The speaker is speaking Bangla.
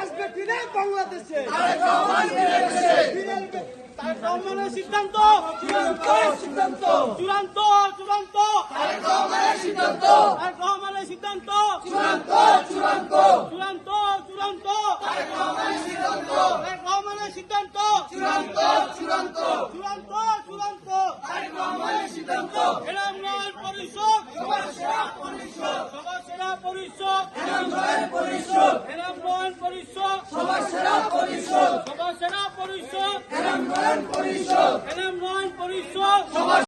আসবে ফিরে বাংলাদেশে তারেক রহমানের সিদ্ধান্ত চূড়ান্ত চূড়ান্ত তারেক রহমানের সিদ্ধান্ত চূড়ান্ত তারেক রহমানের সিদ্ধান্ত চূড়ান্ত তারেক রহমানের সিদ্ধান্ত এনাম নয়ন পরিষদ সবার সেরা পরিষদ এনাম নয়ন পরিষদ সবার সেরা পরিষদ এনাম নয়ন পরিষদ